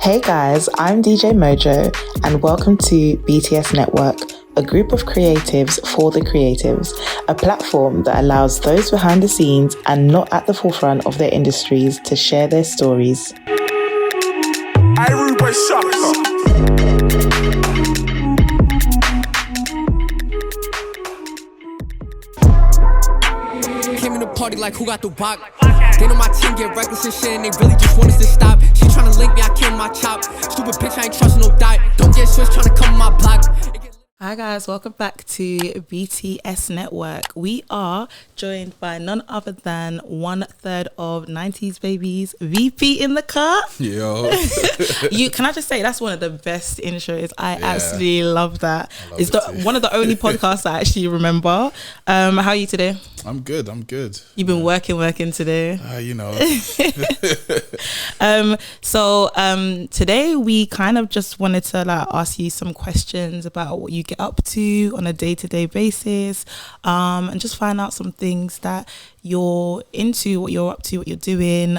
Hey guys, I'm DJ Mojo and welcome to BTS Network, a group of creatives for the creatives, a platform that allows those behind the scenes and not at the forefront of their industries to share their stories. Came in the party like who got the rock. They know my team get reckless and shit and they really just want us to stop. She tryna link me, I kill my chop. Stupid bitch, I ain't trusting no die. Don't get switched tryna come on my block. Hi guys, welcome back to BTS Network. We are joined by none other than 1/3 of 90s babies, VP in the car. Yo. Can I just say that's one of the best intros. I absolutely love that. It's one of the only podcasts I actually remember. How are you today? I'm good. You've been working today. You know. So today we kind of just wanted to ask you some questions about what you get up to on a day-to-day basis, and just find out some things that you're into, what you're up to, what you're doing.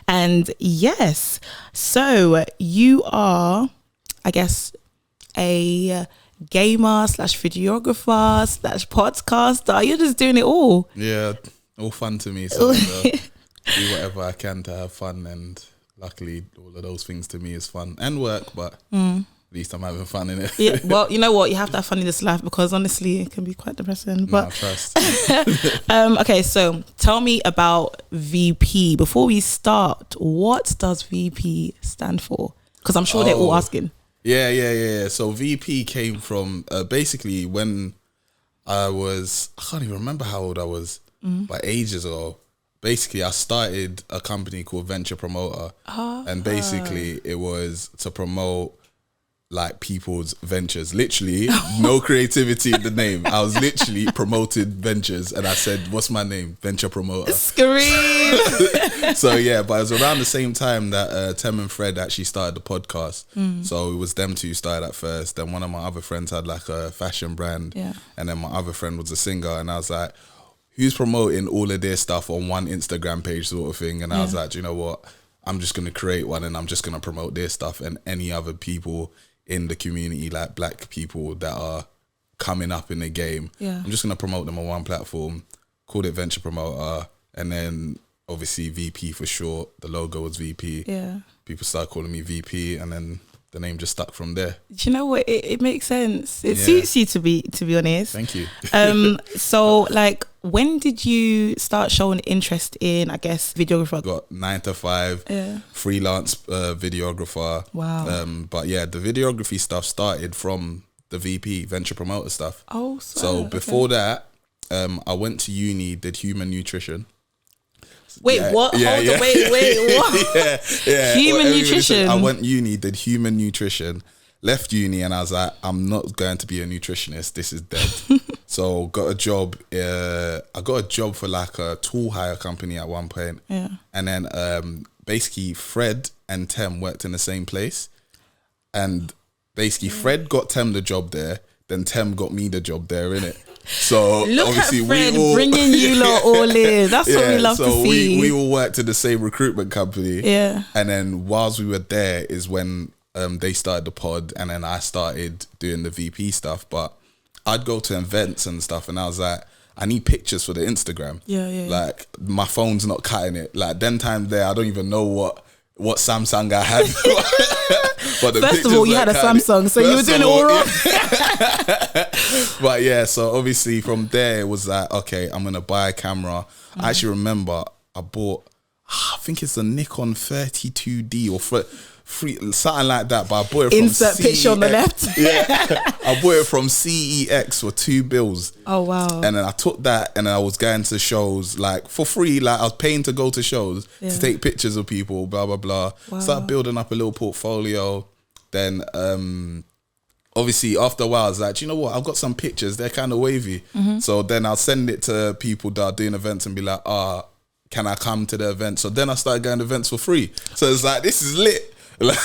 And yes, so you are, I guess, a gamer / videographer / podcaster. You're just doing it all. Yeah, all fun to me. So do whatever I can to have fun, and luckily all of those things to me is fun and work, but at least I'm having fun in it. Yeah, well, you know what? You have to have fun in this life because honestly, it can be quite depressing. But trust. Okay, so tell me about VP. Before we start, what does VP stand for? Because I'm sure they're all asking. Yeah. So VP came from basically when I can't even remember how old I was, but ages ago. Basically, I started a company called Venture Promoter, and basically it was to promote like people's ventures. Literally, no creativity in the name. I was literally promoted ventures, and I said, "What's my name? Venture Promoter." Scream. So yeah, but it was around the same time that Tem and Fred actually started the podcast. So it was them two started at first. Then one of my other friends had like a fashion brand, and then my other friend was a singer. And I was like, who's promoting all of their stuff on one Instagram page sort of thing? And I was like, do you know what? I'm just going to create one and I'm just going to promote their stuff and any other people in the community, like black people that are coming up in the game. I'm just going to promote them on one platform, called it Venture Promoter. And then obviously VP for short, the logo was VP. People started calling me VP, and then the name just stuck from there. Do you know what? It makes sense. It suits you, to be honest. Thank you. So like, when did you start showing interest in, I guess, videographer? Got 9 to 5, freelance videographer. Wow. But yeah, the videography stuff started from the VP Venture Promoter stuff. Oh, so before that, I went to uni, did human nutrition. Wait, what? Hold on, wait, what? Human nutrition. I went uni, did human nutrition, left uni, and I was like, I'm not going to be a nutritionist. This is dead. So got a job. I got a job for like a tool hire company at one point. And then basically Fred and Tem worked in the same place. And basically Fred got Tem the job there. Then Tem got me the job there, innit? So look obviously at Fred we all bringing you lot all in. That's what we love to see. We all worked in the same recruitment company. And then whilst we were there is when they started the pod, and then I started doing the VP stuff. But I'd go to events and stuff, and I was like, I need pictures for the Instagram. Like my phone's not cutting it. Like them times there, I don't even know what Samsung I had. But first of all, you had a Samsung, so you were doing it all wrong. But yeah, so obviously from there it was like, okay, I'm gonna buy a camera. I actually remember I bought, I think it's a Nikon 32D or something like that. But I bought it from insert picture on the left. I bought it from CEX for $2. Oh wow! And then I took that, and I was going to shows like for free. Like I was paying to go to shows to take pictures of people. Blah blah blah. Wow. Started building up a little portfolio. Then obviously after a while I was like, you know what? I've got some pictures. They're kind of wavy. So then I'll send it to people that are doing events and be like, can I come to the event? So then I started going to events for free. So it's like, this is lit. like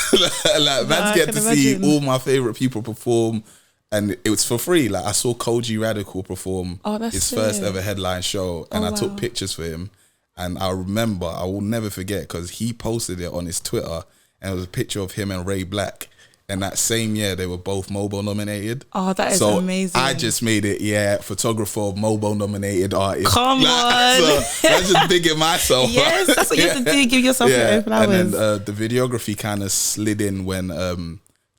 man's get to see all my favorite people perform, and it was for free. Like I saw Koji Radical perform his first ever headline show, and I took pictures for him. And I remember, I will never forget, because he posted it on his Twitter, and it was a picture of him and Ray Black. And that same year, they were both Mobo nominated. Oh, that is amazing. I just made it, photographer, Mobo nominated artist. Come on. So that's just digging myself. Yes, that's what you have to do. Give yourself your own flowers. And then the videography kind of slid in when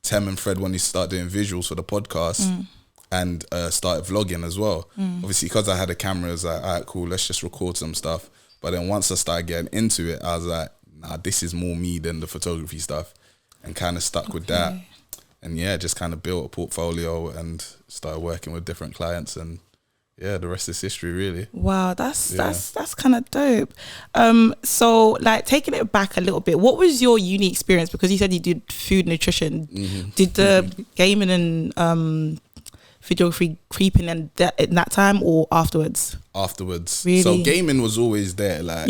Tem and Fred, when they started doing visuals for the podcast and started vlogging as well. Obviously, because I had a camera, I was like, all right, cool, let's just record some stuff. But then once I started getting into it, I was like, nah, this is more me than the photography stuff. And kind of stuck with that, and just kind of built a portfolio and started working with different clients, and the rest is history, really. Wow, that's kind of dope. So like taking it back a little bit, what was your uni experience? Because you said you did food nutrition. Did the gaming and videography creep in at that time or afterwards? Afterwards. Really? So gaming was always there, like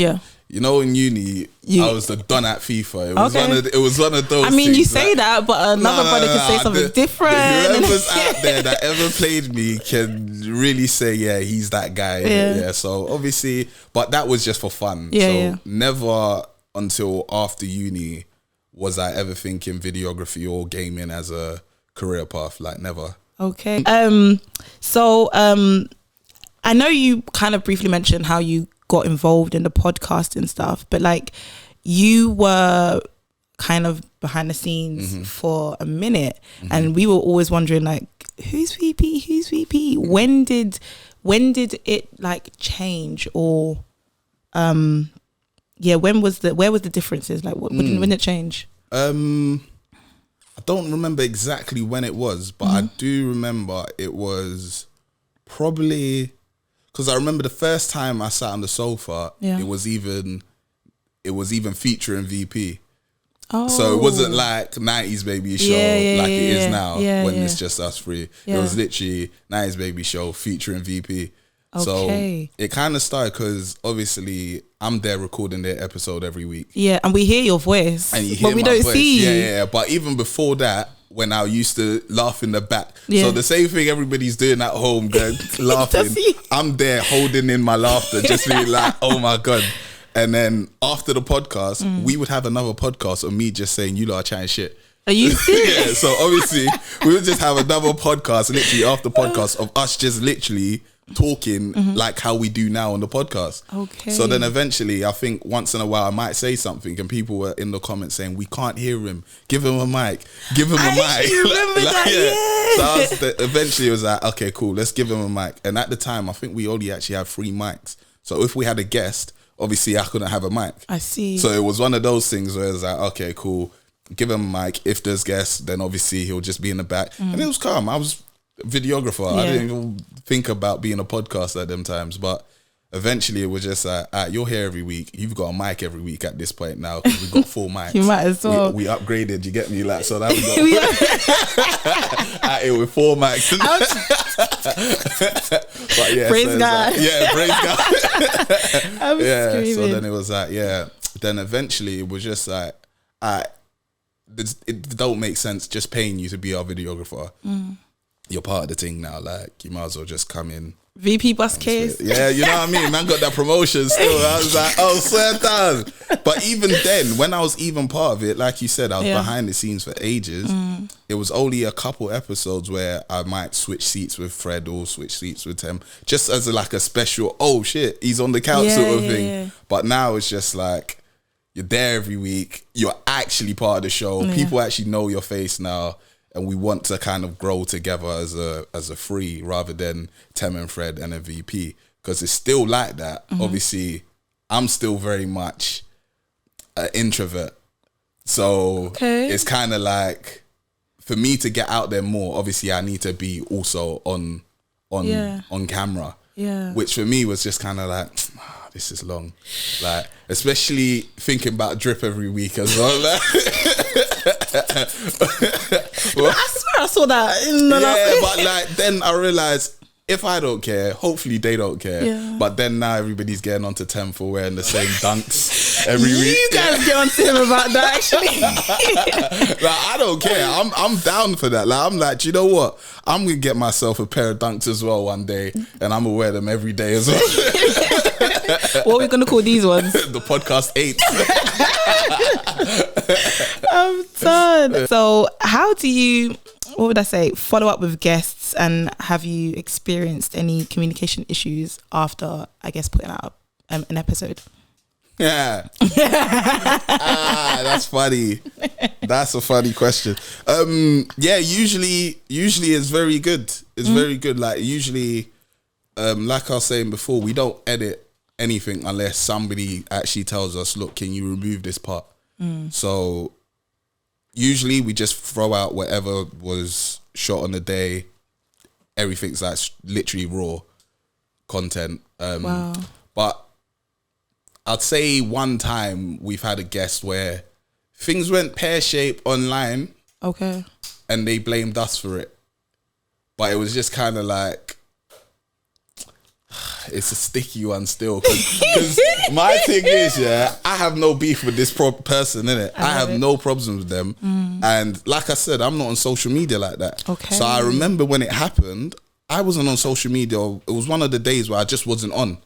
you know, in uni, I was the don at FIFA. It was one of those. I mean, things, you say that, but another brother can say something different. Whoever's out there that ever played me can really say, he's that guy. Yeah. So obviously, but that was just for fun. Never until after uni was I ever thinking videography or gaming as a career path. Like never. Okay. So I know you kind of briefly mentioned how you got involved in the podcast and stuff, but like you were kind of behind the scenes for a minute, and we were always wondering like, who's VP? When did it like change, or where was the differences, like when did it change? I don't remember exactly when it was, but I do remember it was probably, because I remember the first time I sat on the sofa, it was even featuring VP. Oh. So it wasn't like 90s Baby Show like it is now when it's just us three. It was literally 90s Baby Show featuring VP. Okay. So it kind of started because obviously I'm there recording their episode every week. Yeah, and we hear your voice, and you hear but we my don't voice. see you. Yeah. But even before that, when I used to laugh in the back, so the same thing everybody's doing at home, going laughing. I'm there holding in my laughter, just being like, "Oh my god." And then after the podcast, we would have another podcast of me just saying, "You lot are chatting shit." Are you serious? So obviously we would just have another podcast, literally after podcast, of us just literally talking like how we do now on the podcast. Okay. So then eventually, I think once in a while I might say something, and people were in the comments saying, "We can't hear him. Give him a mic. Give him a mic." You remember that? So eventually it was like, okay, cool, let's give him a mic. And at the time, I think we only actually had 3 mics. So if we had a guest, obviously I couldn't have a mic. I see. So it was one of those things where it was like, okay, cool, give him a mic. If there's guests, then obviously he'll just be in the back. And it was calm. I was a videographer. I didn't even think about being a podcaster at them times. But eventually it was just like, you're here every week. You've got a mic every week at this point now, because we've got 4 mics. You might as well. We upgraded, you get me? Like, so now we got at it with 4 mics. But yeah, praise God. Like, praise God. I'm screaming. So then it was like, then eventually it was just like, it don't make sense just paying you to be our videographer. You're part of the thing now, like you might as well just come in. VP bus case. Yeah, you know what I mean? Man got that promotion still. I was like, oh, swear down. But even then, when I was even part of it, like you said, I was behind the scenes for ages. It was only a couple episodes where I might switch seats with Fred or switch seats with Tem, just as like a special, oh shit, he's on the couch sort of thing. Yeah. But now it's just like, you're there every week. You're actually part of the show. Yeah. People actually know your face now. And we want to kind of grow together as a free, rather than Tem and Fred and a VP, because it's still like that. Obviously, I'm still very much an introvert, so it's kind of like, for me to get out there more, obviously I need to be also on camera. Yeah, which for me was just kind of like, this is long, like especially thinking about drip every week as well. Like, well, I swear I saw that in the last but like then I realized, if I don't care, hopefully they don't care. Yeah. But then now everybody's getting onto Tem for wearing the same dunks every week. You guys get onto him about that, actually. Like, I don't care. I'm down for that. Like, I'm like, do you know what? I'm gonna get myself a pair of dunks as well one day, and I'm gonna wear them every day as well. What are we gonna call these ones? The podcast 8. I'm done. So how do you, what would I say, follow up with guests, and have you experienced any communication issues after, I guess, putting out an episode? Yeah. That's funny. That's a funny question. Yeah, usually it's very good. It's very good. Like usually, like I was saying before, we don't edit anything unless somebody actually tells us, look, can you remove this part? So usually we just throw out whatever was shot on the day. Everything's like literally raw content. Wow. But I'd say one time we've had a guest where things went pear-shaped online. Okay. And they blamed us for it. But it was just kind of like, it's a sticky one still. Because my thing is, yeah, I have no beef with this person, innit? I have no problems with them. And like I said, I'm not on social media like that. Okay. So I remember when it happened, I wasn't on social media. It was one of the days where I just wasn't on.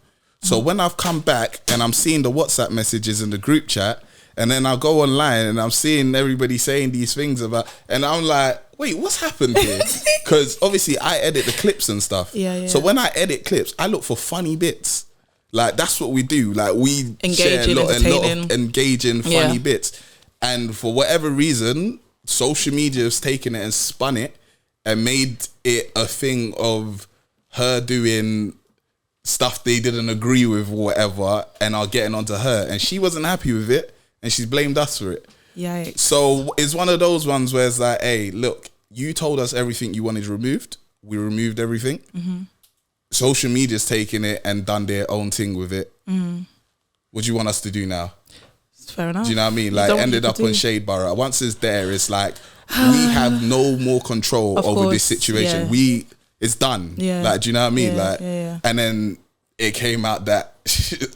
So when I've come back and I'm seeing the WhatsApp messages in the group chat, and then I'll go online and I'm seeing everybody saying these things about, and I'm like, wait, what's happened here? Because obviously I edit the clips and stuff. Yeah. So when I edit clips, I look for funny bits. Like that's what we do. Like we share a lot of engaging, funny bits. And for whatever reason, social media has taken it and spun it and made it a thing of her doing stuff they didn't agree with or whatever, and are getting onto her, and she wasn't happy with it, and she's blamed us for it. Yikes. So it's one of those ones where it's like, hey, look, you told us everything you wanted removed. We removed everything. Social media's taken it and done their own thing with it. What do you want us to do now? Fair enough. Do you know what I mean? Like ended up on Shade Borough. Once it's there, it's like we have no more control over this situation. Yeah. It's done. Yeah. Like, do you know what I mean? Yeah, like, yeah. and then it came out that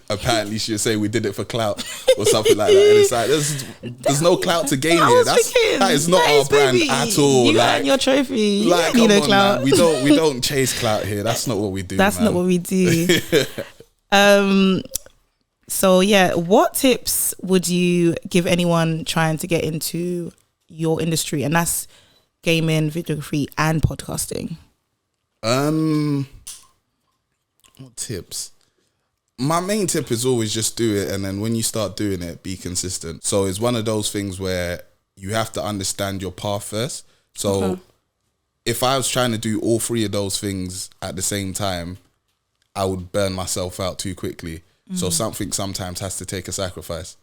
apparently she would say we did it for clout or something like that. And it's like, there's no clout to gain here. That is not our brand at all. You like, earn your trophy. Like, you come know, on, clout. man. We don't chase clout here. That's not what we do. That's not what we do. So yeah, what tips would you give anyone trying to get into your industry? And that's gaming, videography, and podcasting. What tips? My main tip is always just do it, and then when you start doing it, be consistent. So it's one of those things where you have to understand your path first. So if I was trying to do all three of those things at the same time, I would burn myself out too quickly. So something sometimes has to take a sacrifice.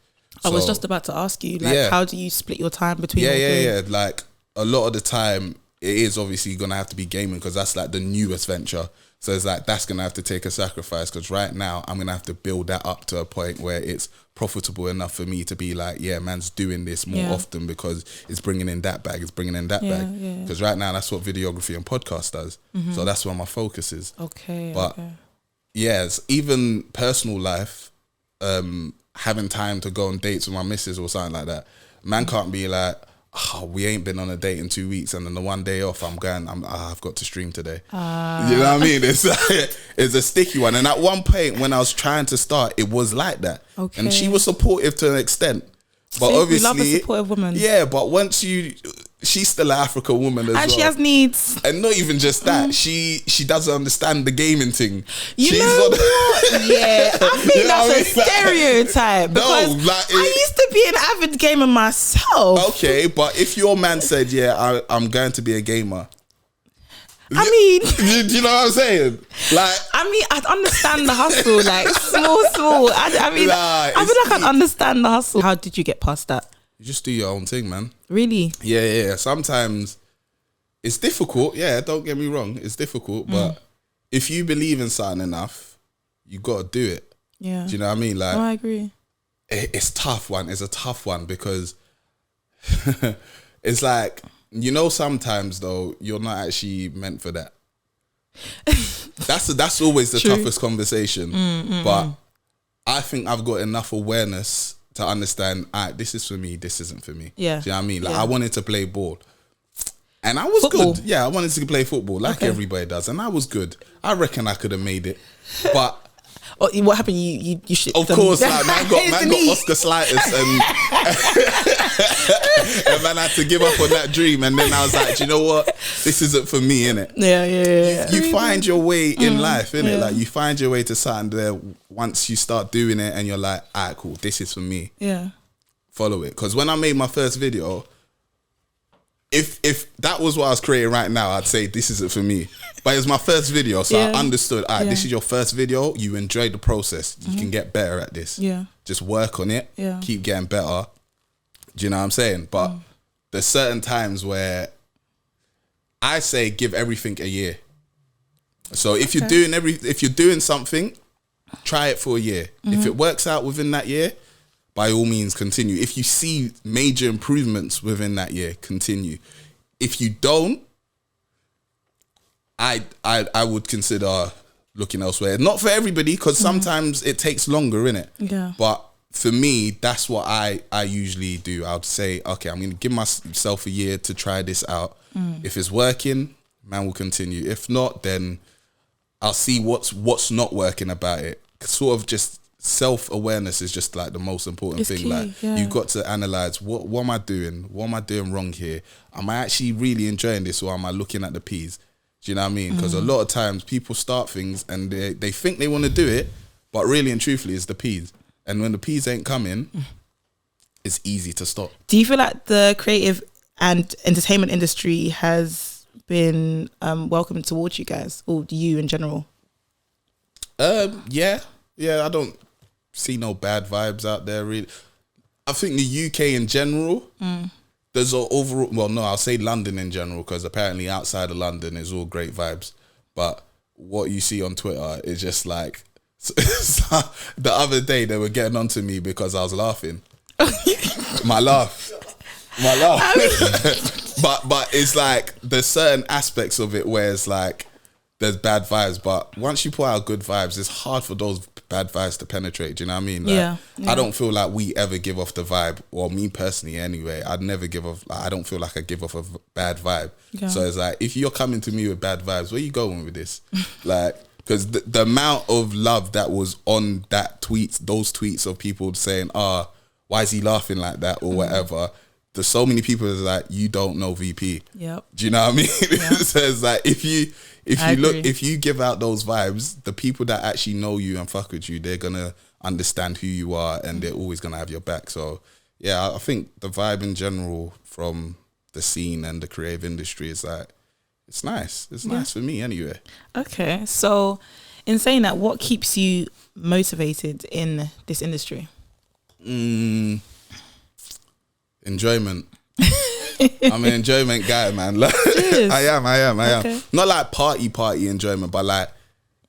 I was just about to ask you, like, how do you split your time between? Yeah. Like a lot of the time, it is obviously gonna have to be gaming because that's like the newest venture. So it's like that's gonna have to take a sacrifice because right now I'm gonna have to build that up to a point where it's profitable enough for me to be like, yeah, man's doing this more often because it's bringing in that bag, it's bringing in that bag. Because right now that's what videography and podcast does. So that's where my focus is. But yes, even personal life, having time to go on dates with my missus or something like that. Man can't be like, oh, we ain't been on a date in 2 weeks, and then the one day off, I've got to stream today. You know what I mean? It's a sticky one. And at one point when I was trying to start, it was like that. And she was supportive to an extent. But obviously, we love a supportive woman. Yeah, but once she's still an African woman as well. And she has needs. And not even just that, she doesn't understand the gaming thing. You know what? Yeah, I think that's a stereotype. Because I used to be an avid gamer myself. Okay, but if your man said, yeah, I'm going to be a gamer. I mean, do you know what I'm saying? Like, I mean, I'd understand the hustle, like small. I mean, I feel like I'd understand the hustle. How did you get past that? You just do your own thing, man. Really? Yeah. Sometimes it's difficult. Yeah, don't get me wrong. It's difficult. But if you believe in something enough, you got to do it. Yeah. Do you know what I mean? Like, I agree. It's tough one. It's a tough one because it's like, you know, sometimes though, you're not actually meant for that. That's always the toughest conversation. But I think I've got enough awareness to understand, this is for me, this isn't for me. Yeah. Do you know what I mean? Like, I wanted to play ball. And I was good. Yeah, I wanted to play football like everybody does. And I was good. I reckon I could have made it. But what happened? You should. Of course, like, man got Oscar Slightus and And man, I had to give up on that dream. And then I was like, do you know what? This isn't for me, innit? Yeah. You find your way in life, innit? Like, you find your way to something there once you start doing it and you're like, alright, cool, this is for me. Yeah. Follow it. Because when I made my first video, if that was what I was creating right now, I'd say this isn't for me. But it was my first video, so I understood, alright, this is your first video, you enjoyed the process, you can get better at this. Yeah. Just work on it, keep getting better. Do you know what I'm saying? But there's certain times where I say give everything a year. So if you're doing something, try it for a year. If it works out within that year, by all means continue. If you see major improvements within that year, continue. If you don't, I would consider looking elsewhere. Not for everybody, because sometimes it takes longer, innit? Yeah. But for me, that's what I usually do. I would say, okay, I'm going to give myself a year to try this out. If it's working, man, will continue. If not, then I'll see what's not working about it. Sort of just self-awareness is just like the most important thing. Key, like you've got to analyze what am I doing? What am I doing wrong here? Am I actually really enjoying this, or am I looking at the P's? Do you know what I mean? Because a lot of times people start things and they think they want to do it, but really and truthfully it's the P's. And when the P's ain't coming, it's easy to stop. Do you feel like the creative and entertainment industry has been welcoming towards you guys, or you in general? Yeah, I don't see no bad vibes out there, really. I think the UK in general, there's an overall, well, no, I'll say London in general, because apparently outside of London is all great vibes. But what you see on Twitter is just like, the other day they were getting onto me because I was laughing. My laugh. But it's like there's certain aspects of it where it's like there's bad vibes, but once you put out good vibes, it's hard for those bad vibes to penetrate. Do you know what I mean? Like, yeah. I don't feel like we ever give off the vibe, or me personally anyway, I'd never give off, like, I don't feel like I give off a bad vibe. Yeah. So it's like, if you're coming to me with bad vibes, where you going with this? Like, because the amount of love that was on that those tweets of people saying, why is he laughing like that, or whatever, there's so many people that's like, you don't know VP. Yep. Do you know what I mean? Yeah. So it's like, if you give out those vibes, the people that actually know you and fuck with you, they're gonna understand who you are, and they're always gonna have your back. So yeah, I think the vibe in general from the scene and the creative industry is like, it's nice. It's nice for me anyway. Okay, so in saying that, what keeps you motivated in this industry? Enjoyment. I'm an enjoyment guy, man. Like, I am. Okay. Not like party enjoyment, but like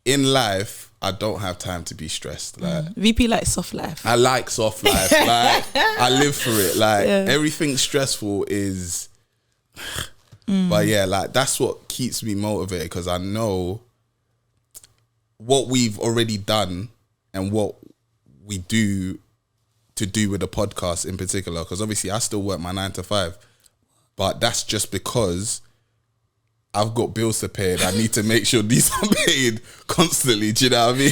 in life, I don't have time to be stressed. Like VP likes soft life. I like soft life. Like I live for it. Like everything stressful is. But yeah, like that's what keeps me motivated, because I know what we've already done and what we do to do with the podcast in particular. Because obviously I still work my 9 to 5. But that's just because I've got bills to pay and I need to make sure these are paid constantly. Do you know what I mean?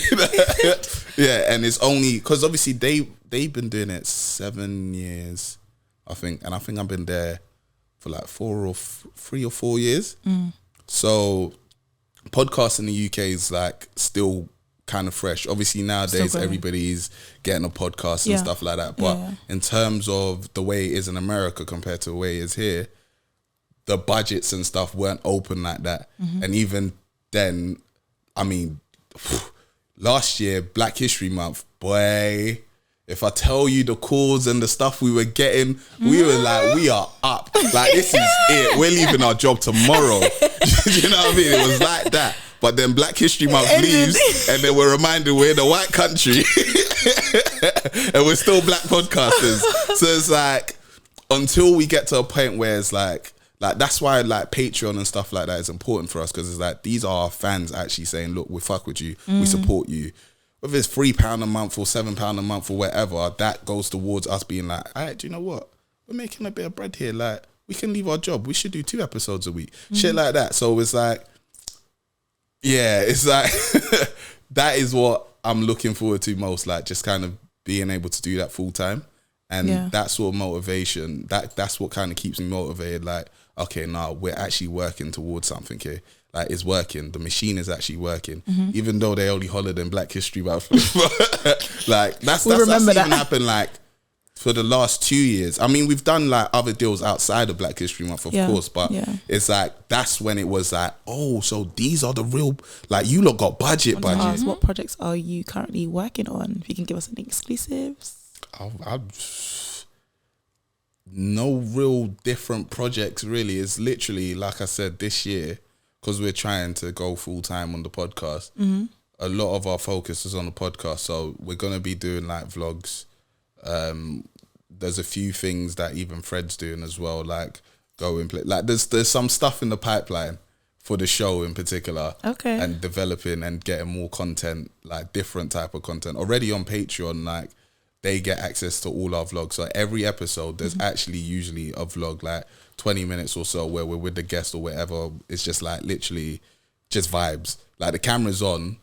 Yeah, and it's only because obviously they've been doing it 7 years, I think. And I think I've been there for like 3 or 4 years. So podcasts in the UK is like still kind of fresh. Obviously nowadays everybody's getting a podcast and stuff like that. But in terms of the way it is in America compared to the way it is here, the budgets and stuff weren't open like that. And even then, I mean, last year, Black History Month, boy, if I tell you the calls and the stuff we were getting, we were like, we are up. Like, this is it. We're leaving our job tomorrow. You know what I mean? It was like that. But then Black History Month leaves, and then we're reminded we're in a white country and we're still black podcasters. So it's like, until we get to a point where it's like that's why like Patreon and stuff like that is important for us, because it's like, these are our fans actually saying, look, we fuck with you, we support you. Whether it's £3 a month or £7 a month or whatever, that goes towards us being like, all right, do you know what? We're making a bit of bread here. Like, we can leave our job. We should do 2 episodes a week. Shit like that. So it's like, yeah, it's like that is what I'm looking forward to most, like just kind of being able to do that full time And that sort of motivation, that's what kind of keeps me motivated. Like, okay, now we're actually working towards something here. Like, it's working. The machine is actually working. Even though they only hollered in Black History Month. Like, that's even happened, like, for the last 2 years. I mean, we've done, like, other deals outside of Black History Month, of course. But it's like, that's when it was like, oh, so these are the real, like, you lot got budget. What projects are you currently working on? If you can give us any exclusives. No real different projects really. It's literally, like I said, this year, because we're trying to go full time on the podcast, a lot of our focus is on the podcast. So we're going to be doing like vlogs. There's a few things that even Fred's doing as well, like go and play. Like there's some stuff in the pipeline for the show in particular. Okay. And developing and getting more content, like different type of content. Already on Patreon, like, they get access to all our vlogs. So every episode, there's actually usually a vlog, like 20 minutes or so, where we're with the guest or whatever. It's just like literally just vibes. Like the camera's on,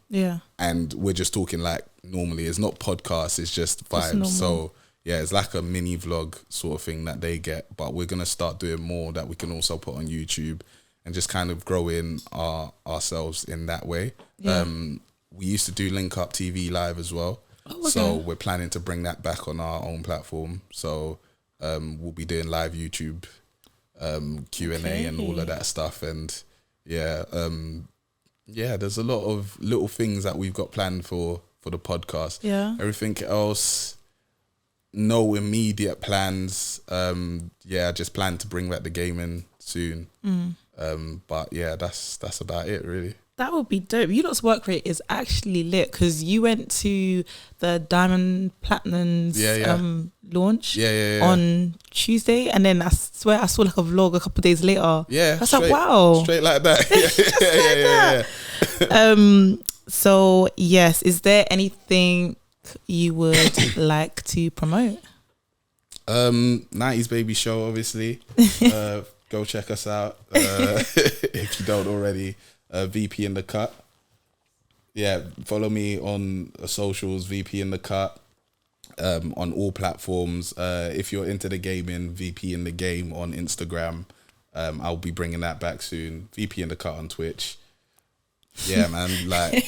and we're just talking like normally. It's not podcast, it's just vibes. So yeah, it's like a mini vlog sort of thing that they get. But we're gonna start doing more that we can also put on YouTube and just kind of growing ourselves in that way. We used to do Link Up TV Live as well. Oh, okay. So we're planning to bring that back on our own platform. So we'll be doing live YouTube Q&A and all of that stuff. And there's a lot of little things that we've got planned for the podcast. Yeah. Everything else, no immediate plans. I just plan to bring back the gaming soon. But yeah, that's about it really. That would be dope. You lot's work rate is actually lit because you went to the Diamond Platinum's launch on Tuesday, and then I swear I saw like a vlog a couple of days later. Yeah, I was like, wow, straight like that. So yes, is there anything you would like to promote? 90s Baby Show, obviously. Go check us out if you don't already. VP in the Cut. Yeah, follow me on socials, VP in the Cut, on all platforms. If you're into the gaming, VP in the Game on Instagram. I'll be bringing that back soon. VP in the Cut on Twitch. Yeah, man.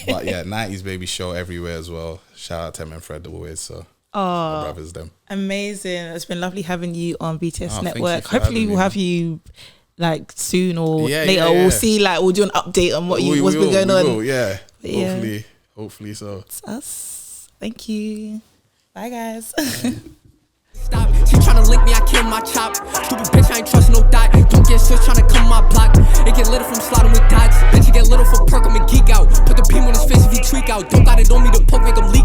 But yeah, 90s Baby Show everywhere as well. Shout out Tem and Fred always. So my brothers, them. Amazing. It's been lovely having you on BTS Network. Hopefully we'll have you like soon or later. We'll see, like we'll do an update on what's been going on. Hopefully so. It's us. Thank you. Bye guys. Stop. She tryna link me, I kill my chop. Stupid bitch, I ain't trust no dot. Don't get switched tryna come my block. It get little from slotting with dots. Bitch, you get little for perk, I'ma geek out. Put the beam on his face if he tweak out. Don't got it on me to poke, make him leak